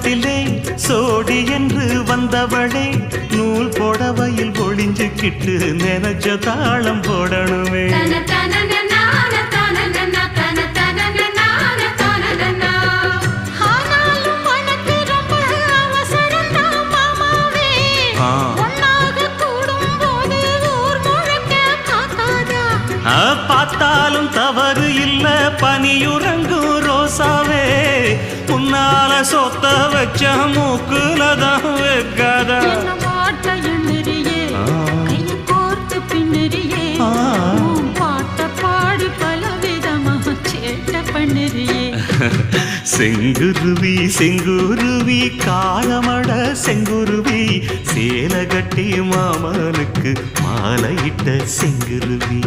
தோட்டத்திலே சோடி என்று வந்தவளே நூல் புடவையில் ஒளிஞ்சுக்கிட்டு நினைச்ச தாளம் போடணுமே. பார்த்தாலும் தவறு இல்ல பனியுறங்கும் ரோசாவே உன்னால சொத்த வச்ச மூக்குலதான் வைக்காதா. செங்குருவி செங்குருவி காலமட செங்குருவி சேல கட்டி மாமனுக்கு மாலையிட்ட செங்குருவி.